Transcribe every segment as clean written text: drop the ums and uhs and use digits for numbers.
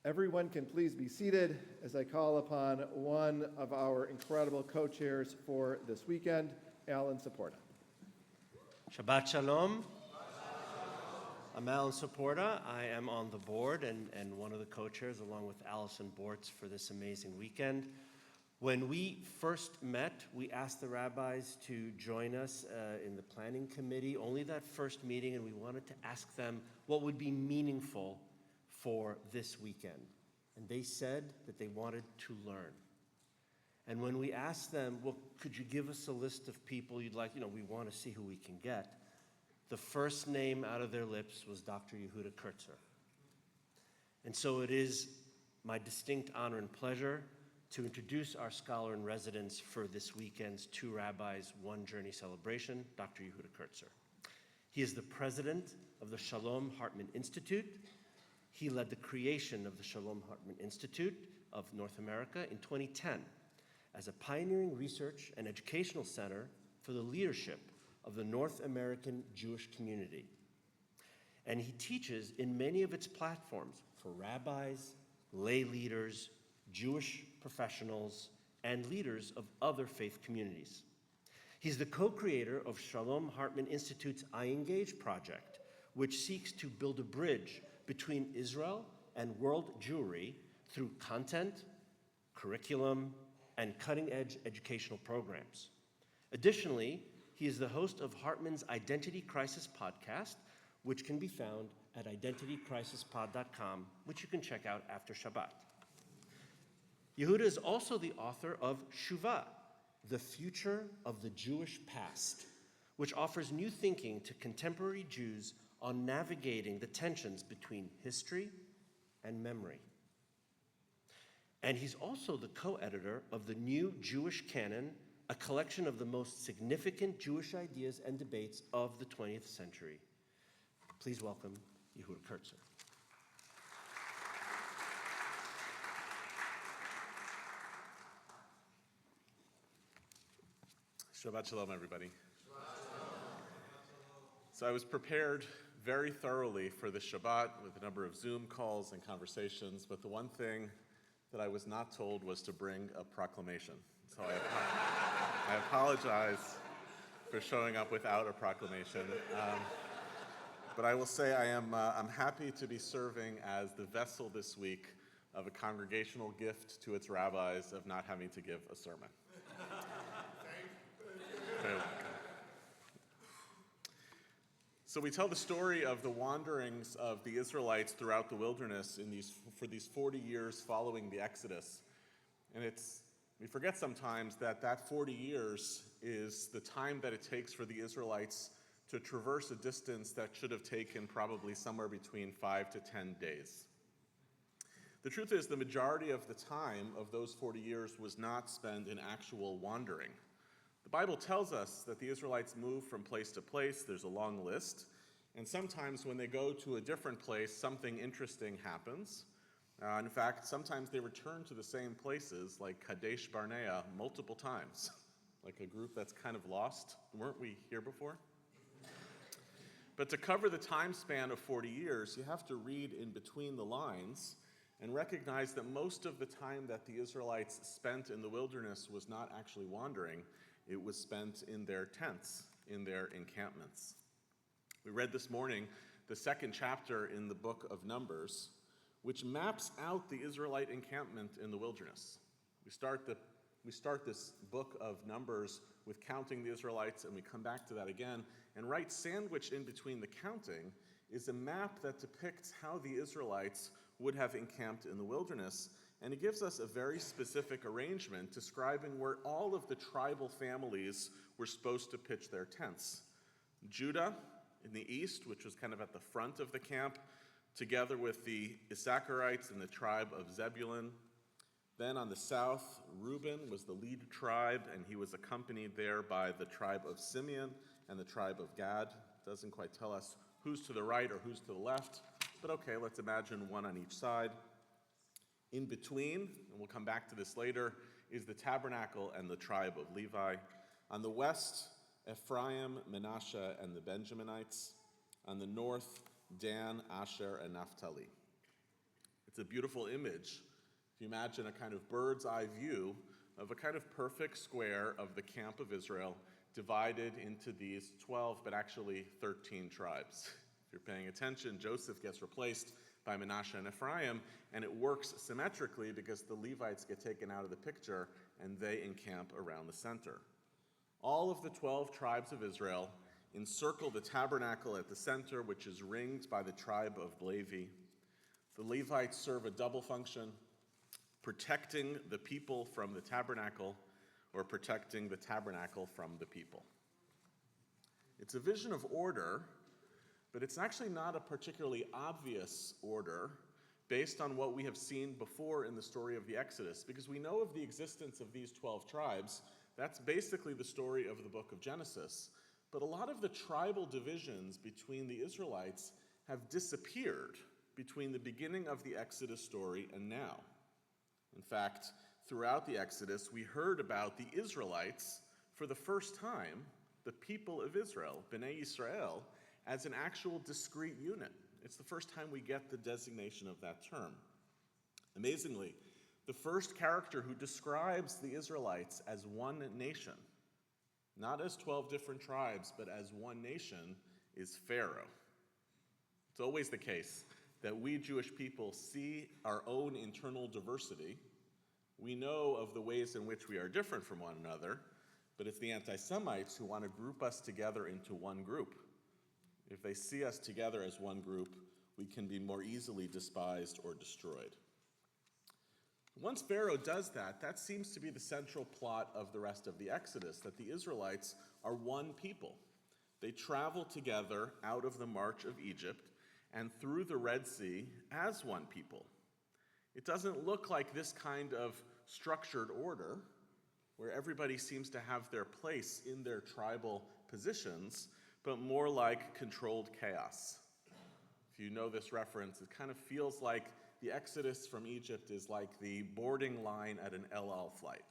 Everyone can please be seated as I call upon one of our incredible co-chairs for this weekend, Alan Saporta. Shabbat Shalom. I'm Alan Saporta. I am on the board and one of the co-chairs along with Allison Bortz for this amazing weekend. When we first met, we asked the rabbis to join us in the planning committee, only that first meeting, and we wanted to ask them what would be meaningful for this weekend. And they said that they wanted to learn. And when we asked them, well, could you give us a list of people you'd like, we want to see who we can get, the first name out of their lips was Dr. Yehuda Kurtzer. And so it is my distinct honor and pleasure to introduce our scholar in residence for this weekend's Two Rabbis, One Journey celebration, Dr. Yehuda Kurtzer. He is the president of the Shalom Hartman Institute. He led the creation of the Shalom Hartman Institute of North America in 2010 as a pioneering research and educational center for the leadership of the North American Jewish community. And he teaches in many of its platforms for rabbis, lay leaders, Jewish professionals, and leaders of other faith communities. He's the co-creator of Shalom Hartman Institute's I Engage project, which seeks to build a bridge between Israel and world Jewry through content, curriculum, and cutting-edge educational programs. Additionally, he is the host of Hartman's Identity Crisis podcast, which can be found at identitycrisispod.com, which you can check out after Shabbat. Yehuda is also the author of Shuvah, The Future of the Jewish Past, which offers new thinking to contemporary Jews on navigating the tensions between history and memory. And he's also the co-editor of the New Jewish Canon, a collection of the most significant Jewish ideas and debates of the 20th century. Please welcome Yehuda Kurtzer. Shabbat Shalom, everybody. So I was prepared very thoroughly for this Shabbat with a number of Zoom calls and conversations, but the one thing that I was not told was to bring a proclamation. So I apologize for showing up without a proclamation. But I will say I'm happy to be serving as the vessel this week of a congregational gift to its rabbis of not having to give a sermon. So we tell the story of the wanderings of the Israelites throughout the wilderness for these 40 years following the Exodus. And we forget sometimes that 40 years is the time that it takes for the Israelites to traverse a distance that should have taken probably somewhere between 5 to 10 days. The truth is, the majority of the time of those 40 years was not spent in actual wandering. The Bible tells us that the Israelites move from place to place. There's a long list. And sometimes when they go to a different place, something interesting happens. In fact, sometimes they return to the same places, like Kadesh Barnea, multiple times. Like a group that's kind of lost. Weren't we here before? But to cover the time span of 40 years, you have to read in between the lines and recognize that most of the time that the Israelites spent in the wilderness was not actually wandering. It was spent in their tents, in their encampments. We read this morning the second chapter in the book of Numbers, which maps out the Israelite encampment in the wilderness. We start this book of Numbers with counting the Israelites, and we come back to that again. And right sandwiched in between the counting is a map that depicts how the Israelites would have encamped in the wilderness. And it gives us a very specific arrangement describing where all of the tribal families were supposed to pitch their tents. Judah in the east, which was kind of at the front of the camp, together with the Issacharites and the tribe of Zebulun. Then on the south, Reuben was the lead tribe, and he was accompanied there by the tribe of Simeon and the tribe of Gad. Doesn't quite tell us who's to the right or who's to the left, but okay, let's imagine one on each side. In between, and we'll come back to this later, is the tabernacle and the tribe of Levi. On the west, Ephraim, Manasseh, and the Benjaminites. On the north, Dan, Asher, and Naphtali. It's a beautiful image. If you imagine a kind of bird's eye view of a kind of perfect square of the camp of Israel divided into these 12, but actually 13 tribes. If you're paying attention, Joseph gets replaced by Manasseh and Ephraim, and it works symmetrically because the Levites get taken out of the picture and they encamp around the center. All of the 12 tribes of Israel encircle the tabernacle at the center, which is ringed by the tribe of Levi. The Levites serve a double function, protecting the people from the tabernacle or protecting the tabernacle from the people. It's a vision of order, but it's actually not a particularly obvious order based on what we have seen before in the story of the Exodus, because we know of the existence of these 12 tribes. That's basically the story of the book of Genesis. But a lot of the tribal divisions between the Israelites have disappeared between the beginning of the Exodus story and now. In fact, throughout the Exodus, we heard about the Israelites for the first time, the people of Israel, Bnei Yisrael, as an actual discrete unit. It's the first time we get the designation of that term. Amazingly, the first character who describes the Israelites as one nation, not as 12 different tribes, but as one nation, is Pharaoh. It's always the case that we Jewish people see our own internal diversity. We know of the ways in which we are different from one another, but it's the anti-Semites who want to group us together into one group. If they see us together as one group, we can be more easily despised or destroyed. Once Pharaoh does that, that seems to be the central plot of the rest of the Exodus, that the Israelites are one people. They travel together out of the march of Egypt and through the Red Sea as one people. It doesn't look like this kind of structured order, where everybody seems to have their place in their tribal positions, but more like controlled chaos. If you know this reference, it kind of feels like the Exodus from Egypt is like the boarding line at an El Al flight.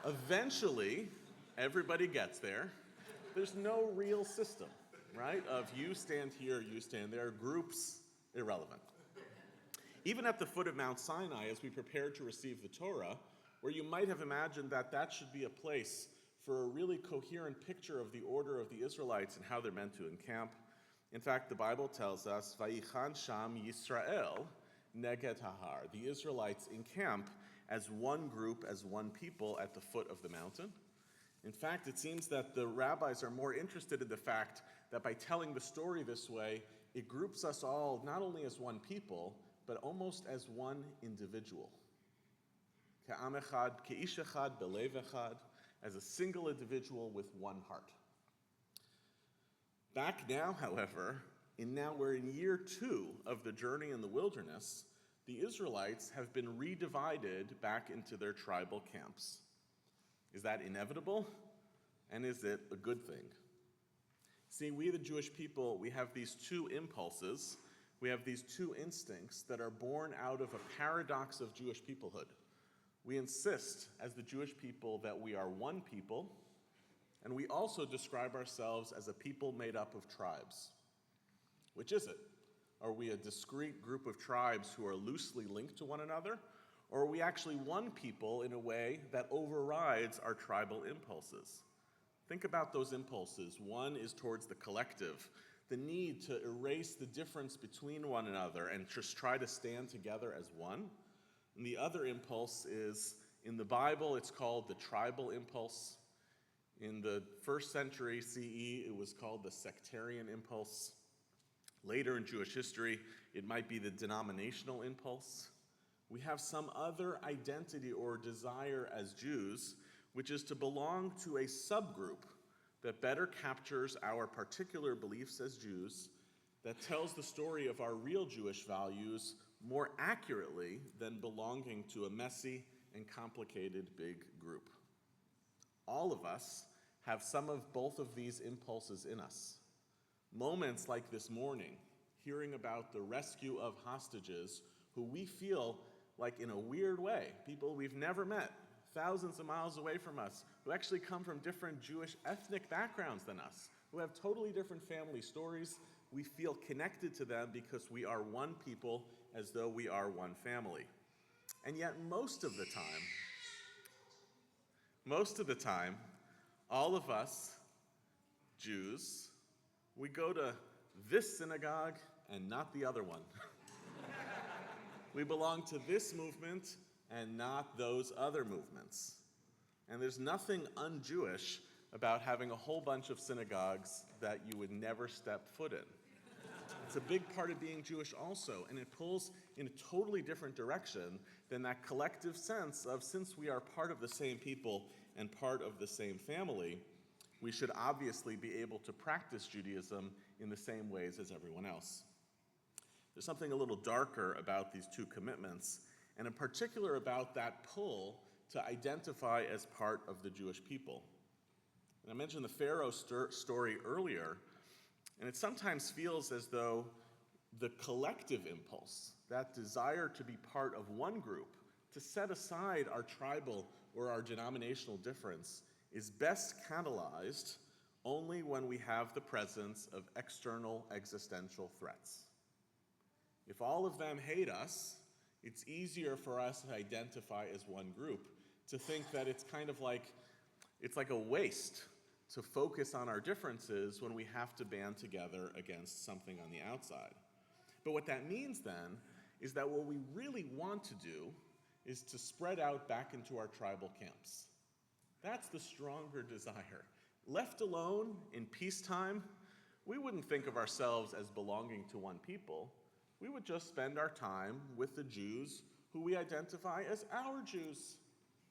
Eventually, everybody gets there. There's no real system, right? Of you stand here, you stand there, groups, irrelevant. Even at the foot of Mount Sinai, as we prepare to receive the Torah, where you might have imagined that that should be a place for a really coherent picture of the order of the Israelites and how they're meant to encamp. In fact, the Bible tells us, Vayichan Sham Yisrael neged Hahar. The Israelites encamp as one group, as one people at the foot of the mountain. In fact, it seems that the rabbis are more interested in the fact that by telling the story this way, it groups us all not only as one people, but almost as one individual. Ka'am echad, ke'ish echad, belev echad, as a single individual with one heart. Back now, however, we're in year 2 of the journey in the wilderness, the Israelites have been redivided back into their tribal camps. Is that inevitable? And is it a good thing? See, we the Jewish people, we have these two impulses, we have these two instincts that are born out of a paradox of Jewish peoplehood. We insist, as the Jewish people, that we are one people, and we also describe ourselves as a people made up of tribes. Which is it? Are we a discrete group of tribes who are loosely linked to one another? Or are we actually one people in a way that overrides our tribal impulses? Think about those impulses. One is towards the collective, the need to erase the difference between one another and just try to stand together as one. And the other impulse is, in the Bible, it's called the tribal impulse. In the 1st century CE, it was called the sectarian impulse. Later in Jewish history, it might be the denominational impulse. We have some other identity or desire as Jews, which is to belong to a subgroup that better captures our particular beliefs as Jews, that tells the story of our real Jewish values more accurately than belonging to a messy and complicated big group. All of us have some of both of these impulses in us. Moments like this morning, hearing about the rescue of hostages who we feel like in a weird way, people we've never met, thousands of miles away from us, who actually come from different Jewish ethnic backgrounds than us, who have totally different family stories. We feel connected to them because we are one people as though we are one family. And yet most of the time, all of us Jews, we go to this synagogue and not the other one. We belong to this movement and not those other movements. And there's nothing un-Jewish about having a whole bunch of synagogues that you would never step foot in. It's a big part of being Jewish also, and it pulls in a totally different direction than that collective sense of, since we are part of the same people and part of the same family, we should obviously be able to practice Judaism in the same ways as everyone else. There's something a little darker about these two commitments, and in particular about that pull to identify as part of the Jewish people. And I mentioned the Pharaoh story earlier, and it sometimes feels as though the collective impulse, that desire to be part of one group, to set aside our tribal or our denominational difference, is best catalyzed only when we have the presence of external existential threats. If all of them hate us, it's easier for us to identify as one group, to think that it's kind of like, it's like a waste to focus on our differences when we have to band together against something on the outside. But what that means then is that what we really want to do is to spread out back into our tribal camps. That's the stronger desire. Left alone in peacetime, we wouldn't think of ourselves as belonging to one people. We would just spend our time with the Jews who we identify as our Jews,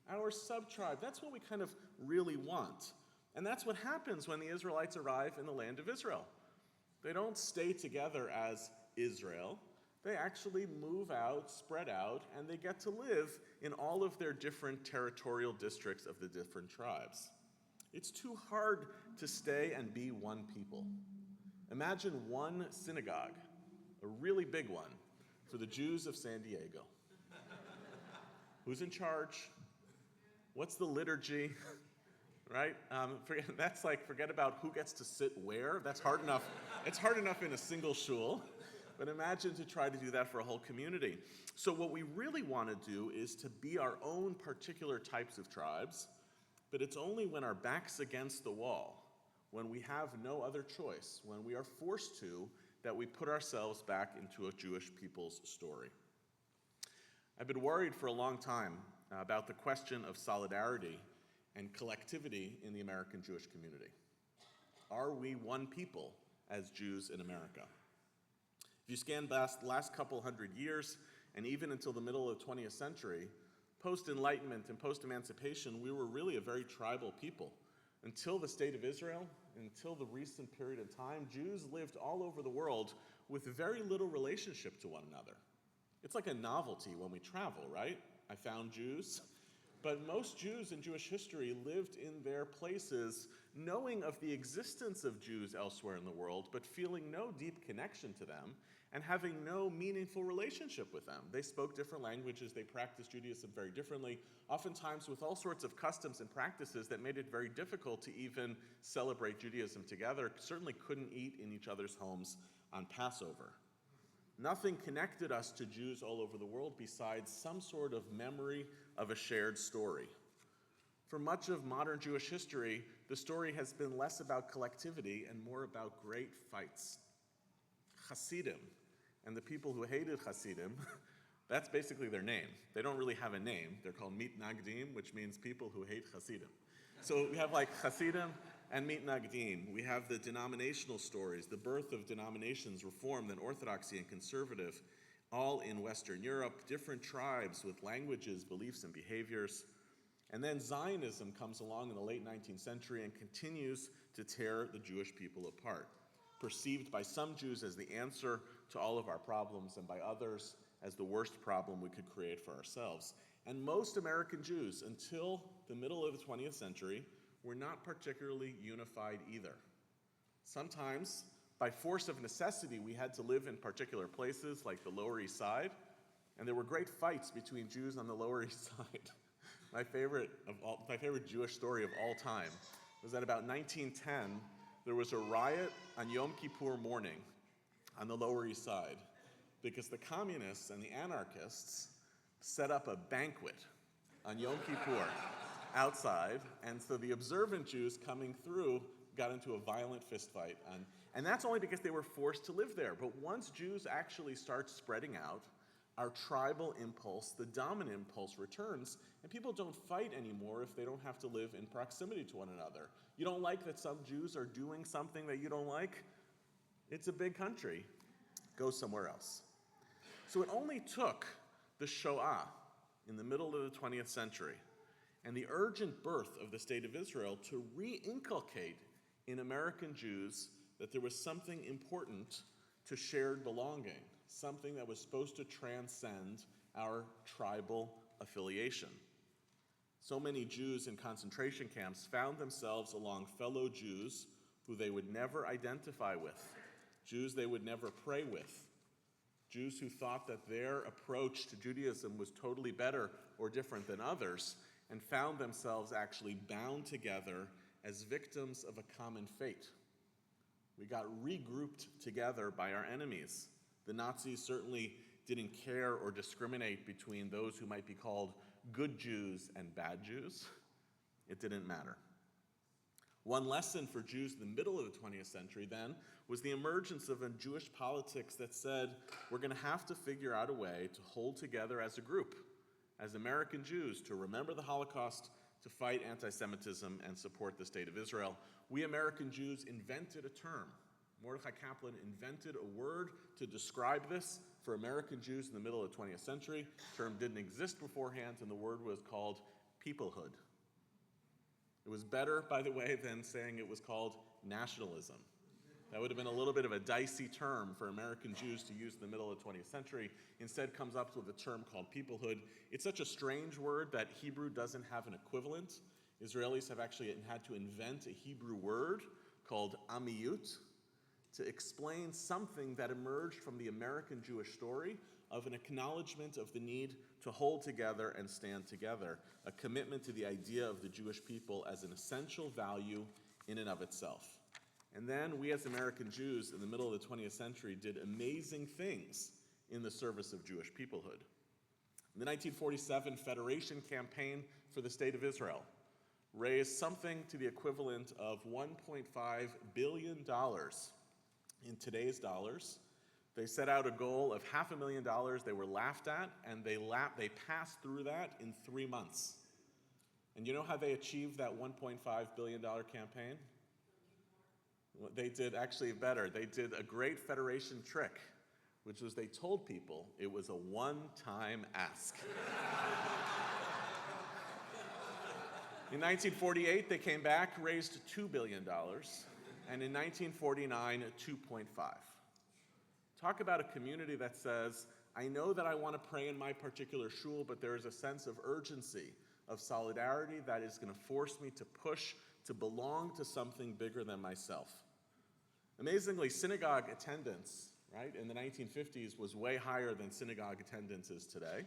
our sub-tribe. That's what we kind of really want. And that's what happens when the Israelites arrive in the land of Israel. They don't stay together as Israel. They actually move out, spread out, and they get to live in all of their different territorial districts of the different tribes. It's too hard to stay and be one people. Imagine one synagogue, a really big one, for the Jews of San Diego. Who's in charge? What's the liturgy? Right? Forget about who gets to sit where. That's hard enough. It's hard enough in a single shul. But imagine to try to do that for a whole community. So what we really want to do is to be our own particular types of tribes, but it's only when our back's against the wall, when we have no other choice, when we are forced to, that we put ourselves back into a Jewish people's story. I've been worried for a long time about the question of solidarity and collectivity in the American Jewish community. Are we one people as Jews in America? If you scan the last couple hundred years, and even until the middle of the 20th century, post-Enlightenment and post-emancipation, we were really a very tribal people. Until the State of Israel, until the recent period of time, Jews lived all over the world with very little relationship to one another. It's like a novelty when we travel, right? I found Jews. But most Jews in Jewish history lived in their places knowing of the existence of Jews elsewhere in the world, but feeling no deep connection to them and having no meaningful relationship with them. They spoke different languages, they practiced Judaism very differently, oftentimes with all sorts of customs and practices that made it very difficult to even celebrate Judaism together, certainly couldn't eat in each other's homes on Passover. Nothing connected us to Jews all over the world besides some sort of memory of a shared story. For much of modern Jewish history, the story has been less about collectivity and more about great fights. Hasidim, and the people who hated Hasidim, that's basically their name. They don't really have a name. They're called mitnagdim, which means people who hate Hasidim. So we have like Hasidim and mitnagdim. We have the denominational stories, the birth of denominations, Reformed and Orthodoxy and Conservative, all in Western Europe, different tribes with languages, beliefs, and behaviors. And then Zionism comes along in the late 19th century and continues to tear the Jewish people apart, perceived by some Jews as the answer to all of our problems and by others as the worst problem we could create for ourselves. And most American Jews, until the middle of the 20th century, were not particularly unified either. Sometimes, by force of necessity, we had to live in particular places like the Lower East Side, and there were great fights between Jews on the Lower East Side. My favorite Jewish story of all time was that about 1910, there was a riot on Yom Kippur morning on the Lower East Side. because the communists and the anarchists set up a banquet on Yom Kippur outside, and so the observant Jews coming through got into a violent fistfight. And that's only because they were forced to live there. But once Jews actually start spreading out, our tribal impulse, the dominant impulse, returns, and people don't fight anymore if they don't have to live in proximity to one another. You don't like that some Jews are doing something that you don't like? It's a big country. Go somewhere else. So it only took the Shoah in the middle of the 20th century and the urgent birth of the State of Israel to re-inculcate in American Jews that there was something important to shared belonging, something that was supposed to transcend our tribal affiliation. So many Jews in concentration camps found themselves along fellow Jews who they would never identify with, Jews they would never pray with, Jews who thought that their approach to Judaism was totally better or different than others, and found themselves actually bound together as victims of a common fate. We got regrouped together by our enemies. The Nazis certainly didn't care or discriminate between those who might be called good Jews and bad Jews. It didn't matter. One lesson for Jews in the middle of the 20th century then was the emergence of a Jewish politics that said we're going to have to figure out a way to hold together as a group, as American Jews, to remember the Holocaust, to fight anti-Semitism and support the State of Israel. We American Jews invented a term. Mordechai Kaplan invented a word to describe this for American Jews in the middle of the 20th century. The term didn't exist beforehand, and the word was called peoplehood. It was better, by the way, than saying it was called nationalism. That would have been a little bit of a dicey term for American Jews to use in the middle of the 20th century. Instead comes up with a term called peoplehood. It's such a strange word that Hebrew doesn't have an equivalent. Israelis have actually had to invent a Hebrew word called amiyut to explain something that emerged from the American Jewish story of an acknowledgement of the need to hold together and stand together, a commitment to the idea of the Jewish people as an essential value in and of itself. And then we as American Jews in the middle of the 20th century did amazing things in the service of Jewish peoplehood. The 1947 Federation Campaign for the State of Israel raised something to the equivalent of $1.5 billion in today's dollars. They set out a goal of $500,000. They were laughed at, and they passed through that in 3 months. And you know how they achieved that $1.5 billion campaign? They did actually better. They did a great Federation trick, which was they told people it was a one-time ask. In 1948, they came back, raised $2 billion, and in 1949, $2.5 billion. Talk about a community that says, I know that I want to pray in my particular shul, but there is a sense of urgency, of solidarity that is going to force me to push to belong to something bigger than myself. Amazingly, synagogue attendance, right, in the 1950s was way higher than synagogue attendance is today.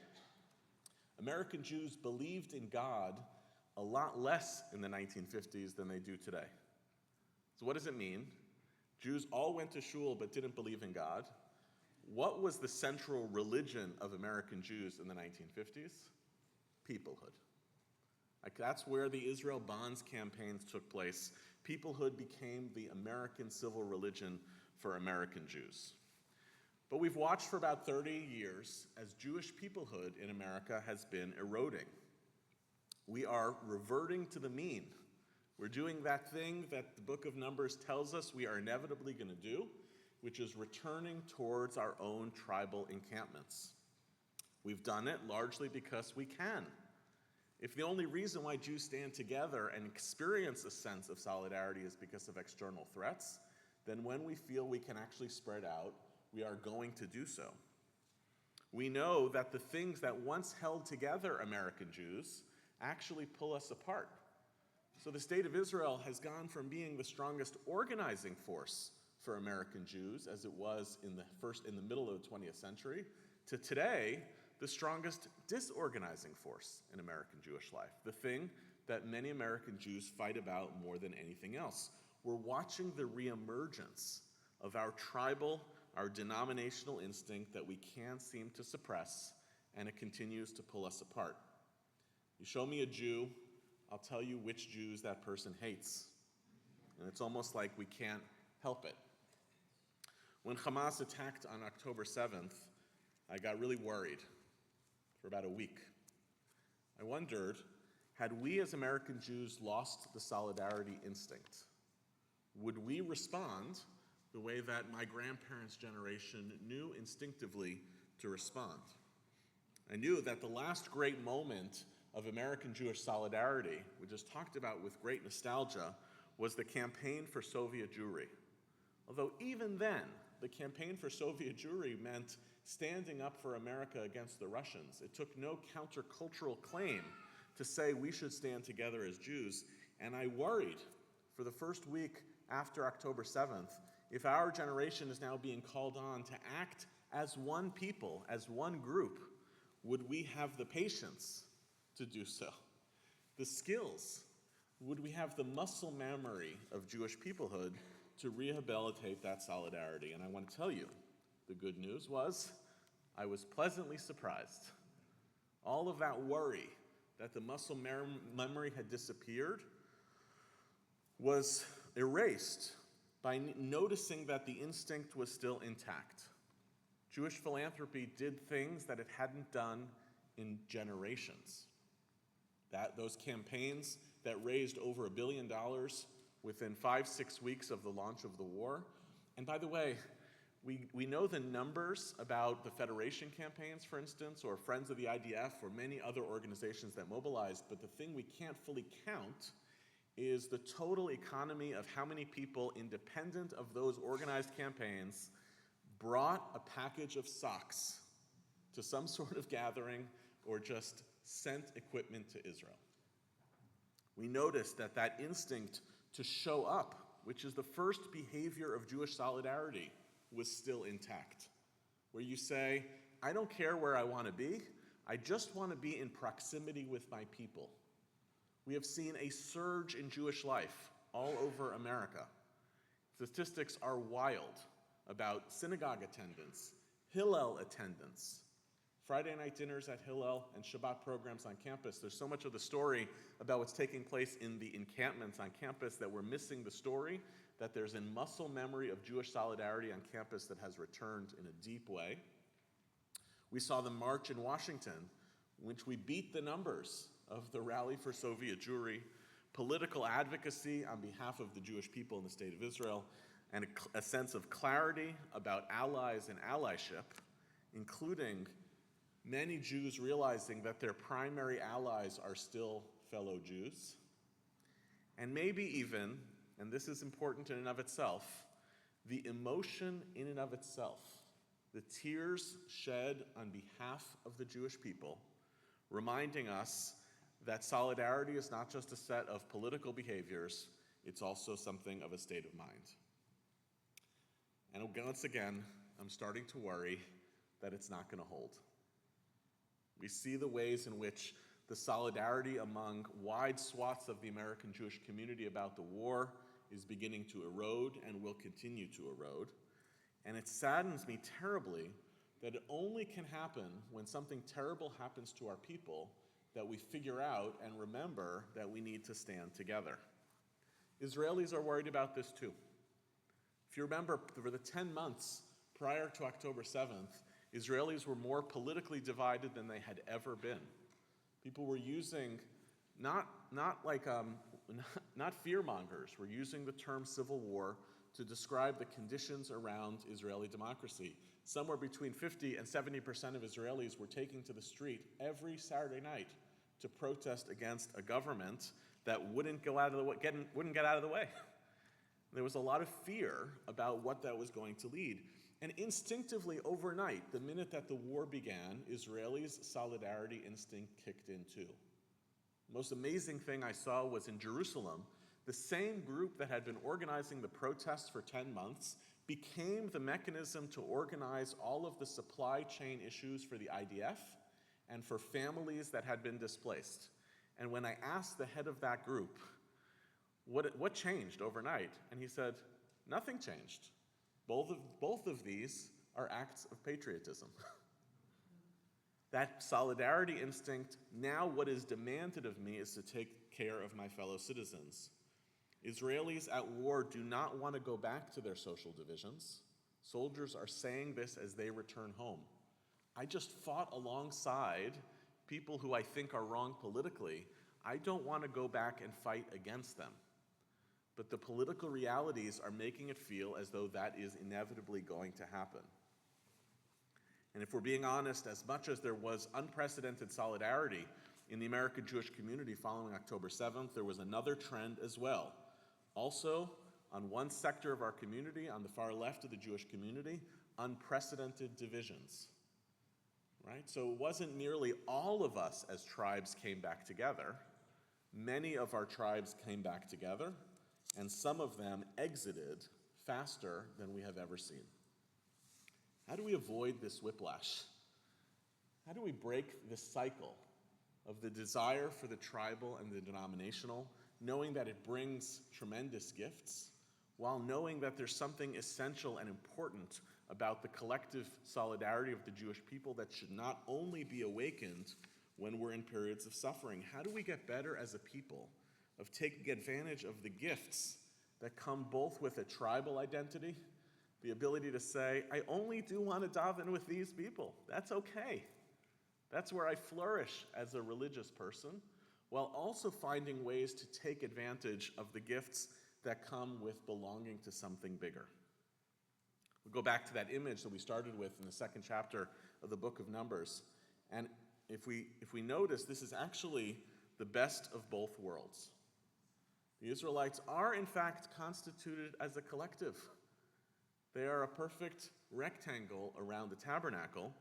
American Jews believed in God a lot less in the 1950s than they do today. So what does it mean? Jews all went to shul but didn't believe in God. What was the central religion of American Jews in the 1950s? Peoplehood. That's where the Israel Bonds campaigns took place. Peoplehood became the American civil religion for American Jews. But we've watched for about 30 years as Jewish peoplehood in America has been eroding. We are reverting to the mean. We're doing that thing that the book of Numbers tells us we are inevitably going to do, which is returning towards our own tribal encampments. We've done it largely because we can. If the only reason why Jews stand together and experience a sense of solidarity is because of external threats, then when we feel we can actually spread out, we are going to do so. We know that the things that once held together American Jews actually pull us apart. So the State of Israel has gone from being the strongest organizing force for American Jews, as it was in the middle of the 20th century, to today, the strongest disorganizing force in American Jewish life, the thing that many American Jews fight about more than anything else. We're watching the reemergence of our tribal, our denominational instinct that we can't seem to suppress, and it continues to pull us apart. You show me a Jew, I'll tell you which Jews that person hates. And it's almost like we can't help it. When Hamas attacked on October 7th, I got really worried for about a week. I wondered, had we as American Jews lost the solidarity instinct? Would we respond the way that my grandparents' generation knew instinctively to respond? I knew that the last great moment of American Jewish solidarity, we just talked about with great nostalgia, was the campaign for Soviet Jewry. Although even then, the campaign for Soviet Jewry meant standing up for America against the Russians. It took no countercultural claim to say we should stand together as Jews, and I worried for the first week after October 7th, if our generation is now being called on to act as one people, as one group, would we have the patience to do so? The skills? Would we have the muscle memory of Jewish peoplehood to rehabilitate that solidarity? And I want to tell you, the good news was I was pleasantly surprised. All of that worry that the muscle memory had disappeared was erased by noticing that the instinct was still intact. Jewish philanthropy did things that it hadn't done in generations. Those campaigns that raised over $1 billion within 5-6 weeks of the launch of the war. And by the way, we know the numbers about the Federation campaigns, for instance, or Friends of the IDF, or many other organizations that mobilized, but the thing we can't fully count is the total economy of how many people, independent of those organized campaigns, brought a package of socks to some sort of gathering or just sent equipment to Israel. We noticed that instinct to show up, which is the first behavior of Jewish solidarity, was still intact. Where you say, I don't care where I want to be, I just want to be in proximity with my people. We have seen a surge in Jewish life all over America. Statistics are wild about synagogue attendance, Hillel attendance, Friday night dinners at Hillel, and Shabbat programs on campus. There's so much of the story about what's taking place in the encampments on campus that we're missing the story, that there's a muscle memory of Jewish solidarity on campus that has returned in a deep way. We saw the march in Washington, in which we beat the numbers of the Rally for Soviet Jewry, political advocacy on behalf of the Jewish people in the state of Israel, and a sense of clarity about allies and allyship, including many Jews realizing that their primary allies are still fellow Jews, and maybe even, and this is important in and of itself, the emotion in and of itself, the tears shed on behalf of the Jewish people, reminding us that solidarity is not just a set of political behaviors, it's also something of a state of mind. And once again, I'm starting to worry that it's not going to hold. We see the ways in which the solidarity among wide swaths of the American Jewish community about the war is beginning to erode and will continue to erode. And it saddens me terribly that it only can happen when something terrible happens to our people that we figure out and remember that we need to stand together. Israelis are worried about this too. If you remember, for the 10 months prior to October 7th, Israelis were more politically divided than they had ever been. People were using, not fear-mongers, were using the term civil war to describe the conditions around Israeli democracy. Somewhere between 50 and 70% of Israelis were taking to the street every Saturday night to protest against a government that wouldn't get out of the way. There was a lot of fear about what that was going to lead. And instinctively, overnight, the minute that the war began, Israelis' solidarity instinct kicked in too. The most amazing thing I saw was in Jerusalem, the same group that had been organizing the protests for 10 months became the mechanism to organize all of the supply chain issues for the IDF and for families that had been displaced. And when I asked the head of that group, what changed overnight? And he said, nothing changed. Both of these are acts of patriotism. That solidarity instinct, now what is demanded of me is to take care of my fellow citizens. Israelis at war do not want to go back to their social divisions. Soldiers are saying this as they return home. I just fought alongside people who I think are wrong politically. I don't want to go back and fight against them. But the political realities are making it feel as though that is inevitably going to happen. And if we're being honest, as much as there was unprecedented solidarity in the American Jewish community following October 7th, there was another trend as well. Also, on one sector of our community, on the far left of the Jewish community, unprecedented divisions. Right? So it wasn't nearly all of us as tribes came back together. Many of our tribes came back together, and some of them exited faster than we have ever seen. How do we avoid this whiplash? How do we break this cycle of the desire for the tribal and the denominational, knowing that it brings tremendous gifts, while knowing that there's something essential and important about the collective solidarity of the Jewish people that should not only be awakened when we're in periods of suffering? How do we get better as a people of taking advantage of the gifts that come both with a tribal identity, the ability to say, I only do want to daven with these people. That's okay. That's where I flourish as a religious person, while also finding ways to take advantage of the gifts that come with belonging to something bigger. We'll go back to that image that we started with in the second chapter of the book of Numbers. And if we notice, this is actually the best of both worlds. The Israelites are, in fact, constituted as a collective. They are a perfect rectangle around the tabernacle,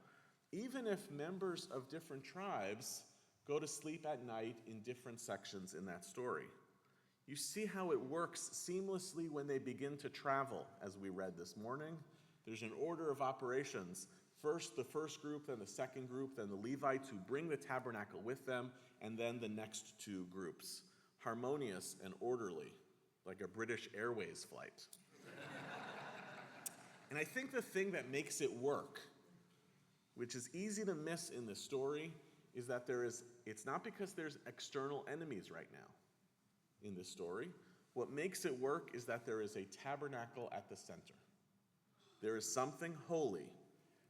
even if members of different tribes go to sleep at night in different sections in that story. You see how it works seamlessly when they begin to travel, as we read this morning. There's an order of operations. First the first group, then the second group, then the Levites who bring the tabernacle with them, and then the next two groups. Harmonious and orderly, like a British Airways flight. And I think the thing that makes it work, which is easy to miss in this story, is that it's not because there's external enemies right now in this story. What makes it work is that there is a tabernacle at the center. There is something holy,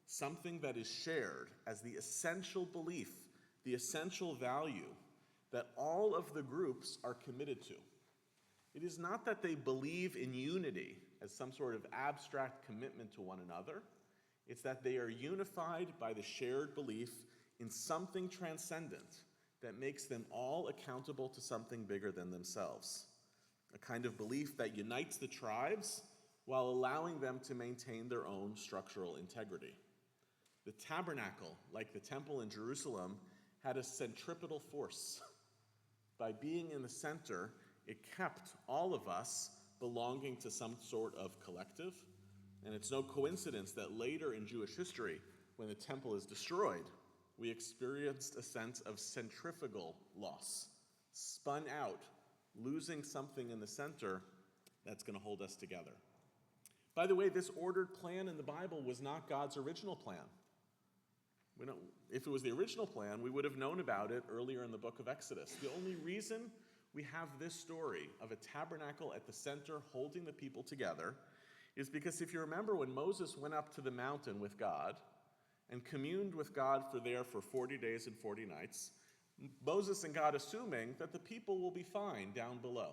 something that is shared as the essential belief, the essential value that all of the groups are committed to. It is not that they believe in unity as some sort of abstract commitment to one another. It's that they are unified by the shared belief in something transcendent that makes them all accountable to something bigger than themselves. A kind of belief that unites the tribes while allowing them to maintain their own structural integrity. The tabernacle, like the temple in Jerusalem, had a centripetal force. By being in the center, it kept all of us belonging to some sort of collective. And it's no coincidence that later in Jewish history, when the temple is destroyed, we experienced a sense of centrifugal loss, spun out, losing something in the center that's going to hold us together. By the way, this ordered plan in the Bible was not God's original plan. If it was the original plan, we would have known about it earlier in the book of Exodus. The only reason we have this story of a tabernacle at the center holding the people together is because if you remember when Moses went up to the mountain with God and communed with God for 40 days and 40 nights, Moses and God assuming that the people will be fine down below.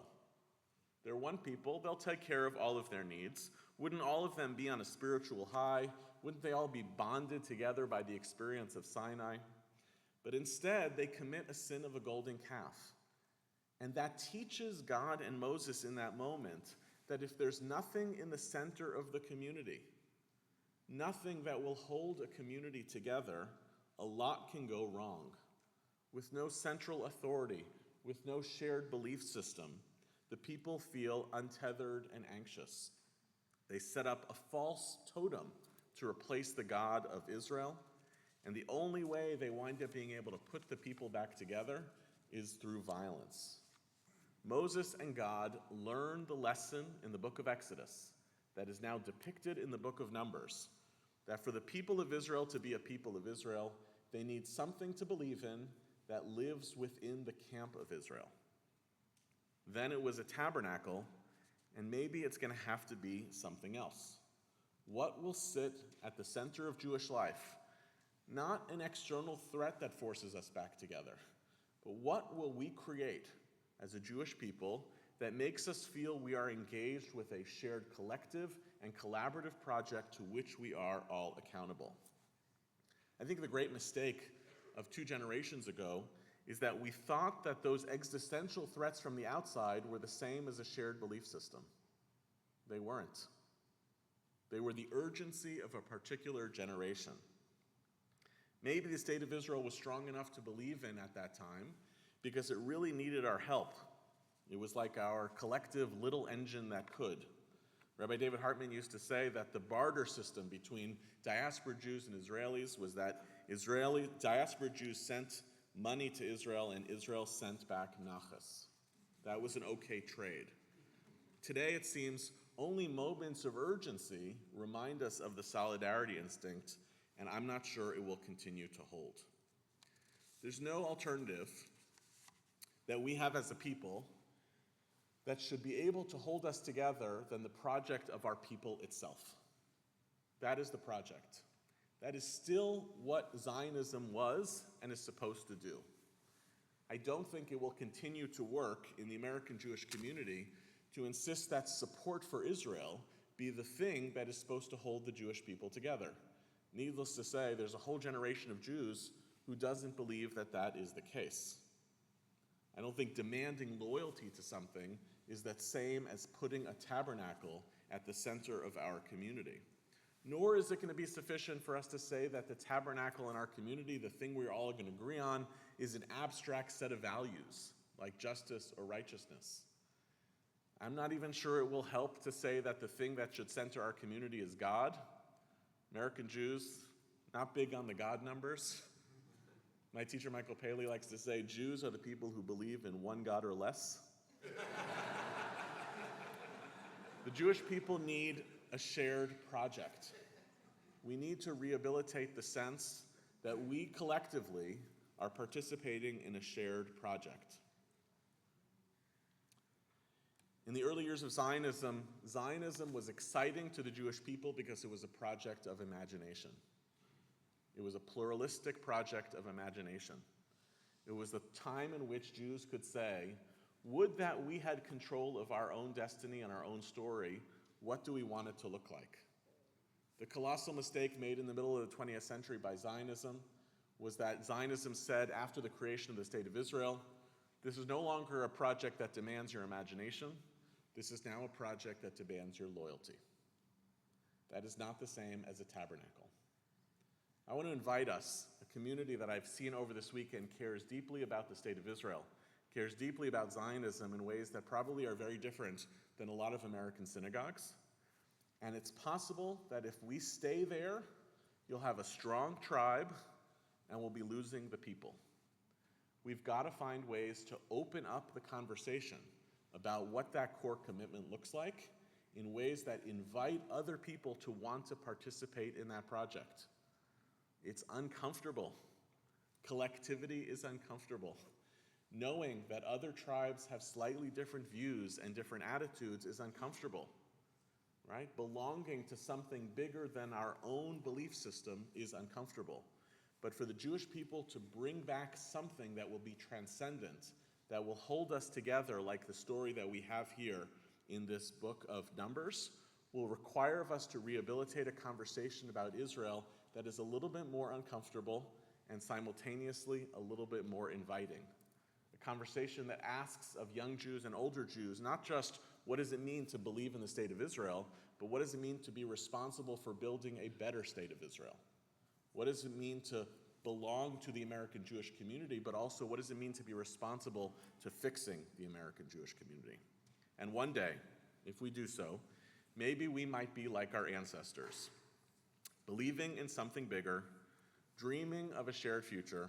They're one people, they'll take care of all of their needs. Wouldn't all of them be on a spiritual high? Wouldn't they all be bonded together by the experience of Sinai? But instead, they commit a sin of a golden calf. And that teaches God and Moses in that moment that if there's nothing in the center of the community, nothing that will hold a community together, a lot can go wrong. With no central authority, with no shared belief system, the people feel untethered and anxious. They set up a false totem to replace the God of Israel, and the only way they wind up being able to put the people back together is through violence. Moses and God learned the lesson in the book of Exodus that is now depicted in the book of Numbers, that for the people of Israel to be a people of Israel, they need something to believe in that lives within the camp of Israel. Then it was a tabernacle, and maybe it's going to have to be something else. What will sit at the center of Jewish life? Not an external threat that forces us back together, but what will we create as a Jewish people that makes us feel we are engaged with a shared collective and collaborative project to which we are all accountable? I think the great mistake of 2 generations ago is that we thought that those existential threats from the outside were the same as a shared belief system. They weren't. They were the urgency of a particular generation. Maybe the state of Israel was strong enough to believe in at that time because it really needed our help. It was like our collective little engine that could. Rabbi David Hartman used to say that the barter system between diaspora Jews and Israelis was that Israeli diaspora Jews sent money to Israel and Israel sent back nachas. That was an okay trade. Today it seems only moments of urgency remind us of the solidarity instinct, and I'm not sure it will continue to hold. There's no alternative that we have as a people that should be able to hold us together than the project of our people itself. That is the project. That is still what Zionism was and is supposed to do. I don't think it will continue to work in the American Jewish community to insist that support for Israel be the thing that is supposed to hold the Jewish people together. Needless to say, there's a whole generation of Jews who doesn't believe that that is the case. I don't think demanding loyalty to something is the same as putting a tabernacle at the center of our community. Nor is it going to be sufficient for us to say that the tabernacle in our community, the thing we're all going to agree on, is an abstract set of values like justice or righteousness. I'm not even sure it will help to say that the thing that should center our community is God. American Jews, not big on the God numbers. My teacher, Michael Paley, likes to say Jews are the people who believe in one God or less. The Jewish people need a shared project. We need to rehabilitate the sense that we collectively are participating in a shared project. In the early years of Zionism, Zionism was exciting to the Jewish people because it was a project of imagination. It was a pluralistic project of imagination. It was the time in which Jews could say, would that we had control of our own destiny and our own story, what do we want it to look like? The colossal mistake made in the middle of the 20th century by Zionism was that Zionism said after the creation of the State of Israel, this is no longer a project that demands your imagination. This is now a project that demands your loyalty. That is not the same as a tabernacle. I want to invite us, a community that I've seen over this weekend cares deeply about the State of Israel, cares deeply about Zionism in ways that probably are very different than a lot of American synagogues. And it's possible that if we stay there, you'll have a strong tribe and we'll be losing the people. We've got to find ways to open up the conversation about what that core commitment looks like in ways that invite other people to want to participate in that project. It's uncomfortable. Collectivity is uncomfortable. Knowing that other tribes have slightly different views and different attitudes is uncomfortable, right? Belonging to something bigger than our own belief system is uncomfortable. But for the Jewish people to bring back something that will be transcendent, that will hold us together like the story that we have here in this book of Numbers, will require of us to rehabilitate a conversation about Israel that is a little bit more uncomfortable and simultaneously a little bit more inviting. A conversation that asks of young Jews and older Jews, not just what does it mean to believe in the State of Israel, but what does it mean to be responsible for building a better State of Israel? What does it mean to belong to the American Jewish community, but also what does it mean to be responsible to fixing the American Jewish community? And one day, if we do so, maybe we might be like our ancestors, believing in something bigger, dreaming of a shared future,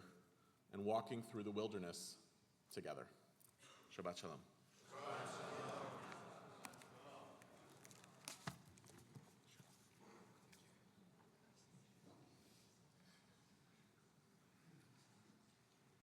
and walking through the wilderness together. Shabbat Shalom.